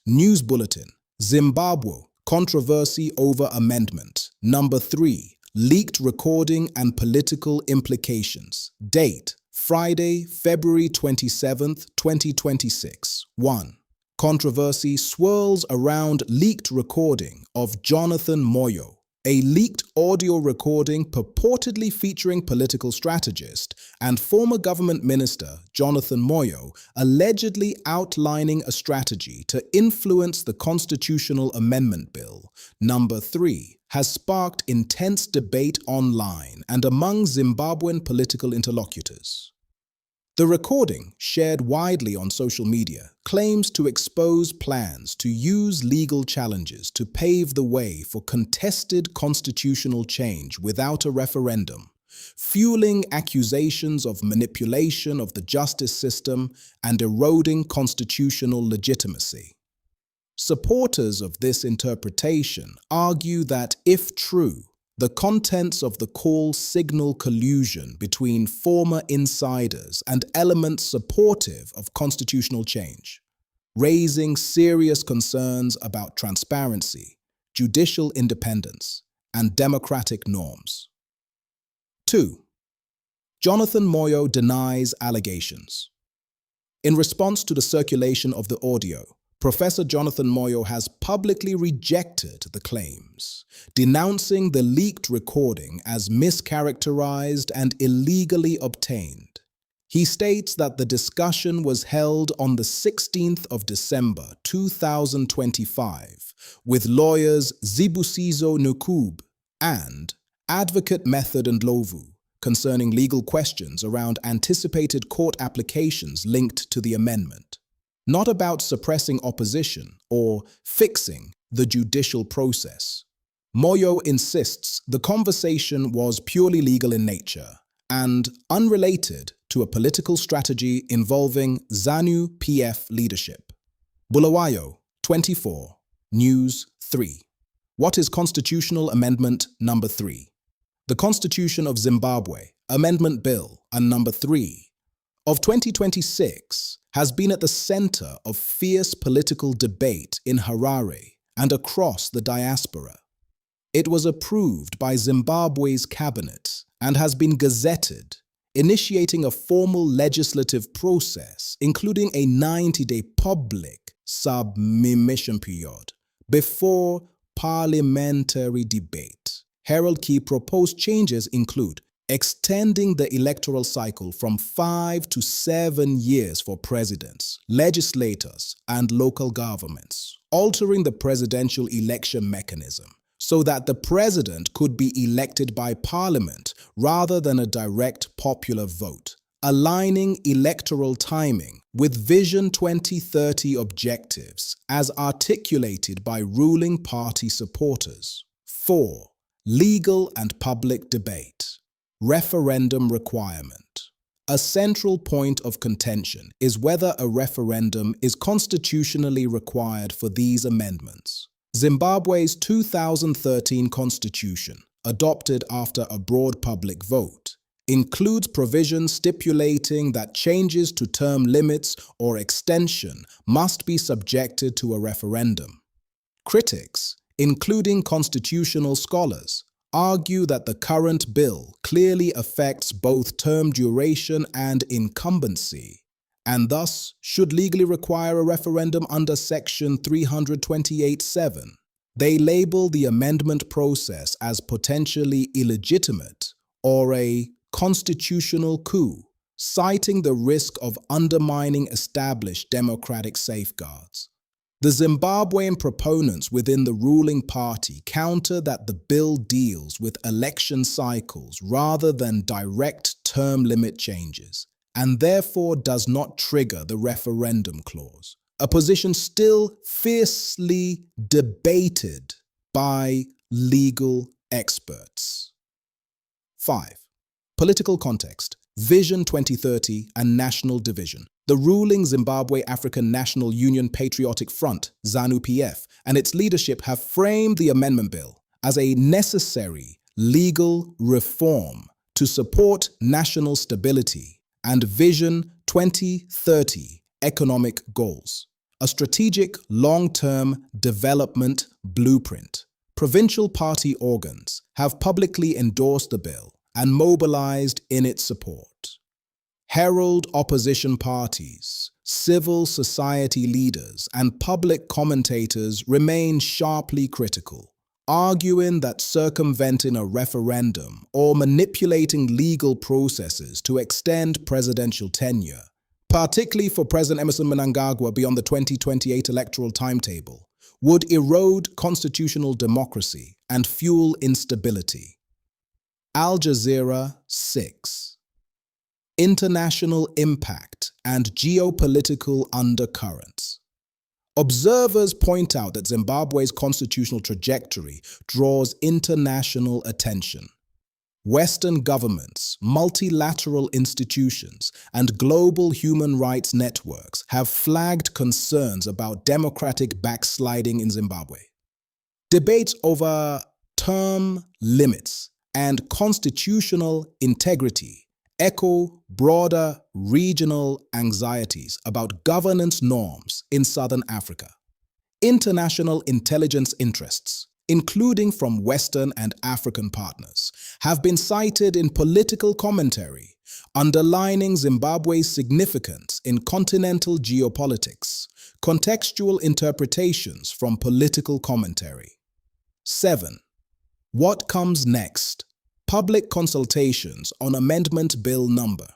News Bulletin, Zimbabwe, controversy over amendment. Number 3, leaked recording and political implications. Date, Friday, February 27th, 2026. 1. Controversy swirls around leaked recording of Jonathan Moyo. A leaked audio recording purportedly featuring political strategist and former government minister Jonathan Moyo allegedly outlining a strategy to influence the constitutional amendment bill, number 3, has sparked intense debate online and among Zimbabwean political interlocutors. The recording, shared widely on social media, claims to expose plans to use legal challenges to pave the way for contested constitutional change without a referendum, fueling accusations of manipulation of the justice system and eroding constitutional legitimacy. Supporters of this interpretation argue that, if true, the contents of the call signal collusion between former insiders and elements supportive of constitutional change, raising serious concerns about transparency, judicial independence, and democratic norms. 2. Jonathan Moyo denies allegations. In response to the circulation of the audio, Professor Jonathan Moyo has publicly rejected the claims, denouncing the leaked recording as mischaracterized and illegally obtained. He states that the discussion was held on the 16th of December 2025 with lawyers Zibusiso Nukub and Advocate Method Ndlovu concerning legal questions around anticipated court applications linked to the amendment, not about suppressing opposition or fixing the judicial process. Moyo insists the conversation was purely legal in nature and unrelated to a political strategy involving ZANU-PF leadership. Bulawayo, 24, News 3. What is Constitutional Amendment Number 3? The Constitution of Zimbabwe, Amendment Bill, and Number 3 of 2026 has been at the center of fierce political debate in Harare and across the diaspora. It was approved by Zimbabwe's cabinet and has been gazetted, initiating a formal legislative process, including a 90-day public submission period before parliamentary debate. Herald key proposed changes include extending the electoral cycle from 5 to 7 years for presidents, legislators, and local governments, altering the presidential election mechanism so that the president could be elected by parliament rather than a direct popular vote, aligning electoral timing with Vision 2030 objectives as articulated by ruling party supporters. 4. Legal and public debate. Referendum requirement. A central point of contention is whether a referendum is constitutionally required for these amendments. Zimbabwe's 2013 constitution, adopted after a broad public vote, includes provisions stipulating that changes to term limits or extension must be subjected to a referendum. Critics, including constitutional scholars, argue that the current bill clearly affects both term duration and incumbency, and thus should legally require a referendum under Section 328(7). They label the amendment process as potentially illegitimate or a constitutional coup, citing the risk of undermining established democratic safeguards. The Zimbabwean proponents within the ruling party counter that the bill deals with election cycles rather than direct term limit changes, and therefore does not trigger the referendum clause, a position still fiercely debated by legal experts. 5. Political context, Vision 2030 and national division. The ruling Zimbabwe African National Union Patriotic Front, ZANU-PF, and its leadership have framed the amendment bill as a necessary legal reform to support national stability and Vision 2030 economic goals. a strategic long-term development blueprint. Provincial party organs have publicly endorsed the bill and mobilized in its support. Herald opposition parties, civil society leaders, and public commentators remain sharply critical, arguing that circumventing a referendum or manipulating legal processes to extend presidential tenure, particularly for President Emerson Mnangagwa beyond the 2028 electoral timetable, would erode constitutional democracy and fuel instability. Al Jazeera 6. International impact and geopolitical undercurrents. Observers point out that Zimbabwe's constitutional trajectory draws international attention. Western governments, multilateral institutions, and global human rights networks have flagged concerns about democratic backsliding in Zimbabwe. Debates over term limits and constitutional integrity echo broader regional anxieties about governance norms in Southern Africa. International intelligence interests, including from Western and African partners, have been cited in political commentary, underlining Zimbabwe's significance in continental geopolitics. Contextual interpretations from political commentary. 7. What comes next? Public consultations on Amendment Bill Number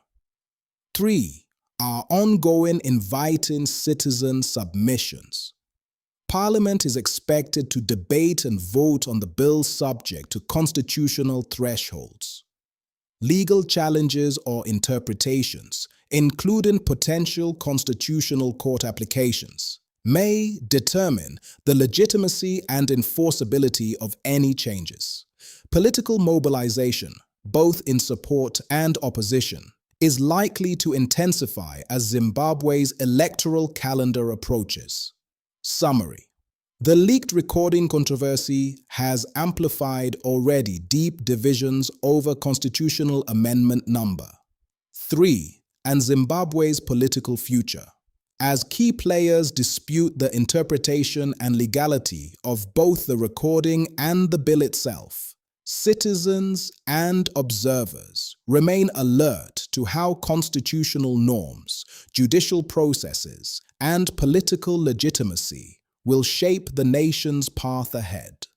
3 are ongoing, inviting citizen submissions. Parliament is expected to debate and vote on the bill subject to constitutional thresholds. Legal challenges or interpretations, including potential constitutional court applications, may determine the legitimacy and enforceability of any changes. Political mobilization, both in support and opposition, is likely to intensify as Zimbabwe's electoral calendar approaches. Summary. The leaked recording controversy has amplified already deep divisions over constitutional amendment number 3 and Zimbabwe's political future, as key players dispute the interpretation and legality of both the recording and the bill itself. Citizens and observers remain alert to how constitutional norms, judicial processes, and political legitimacy will shape the nation's path ahead.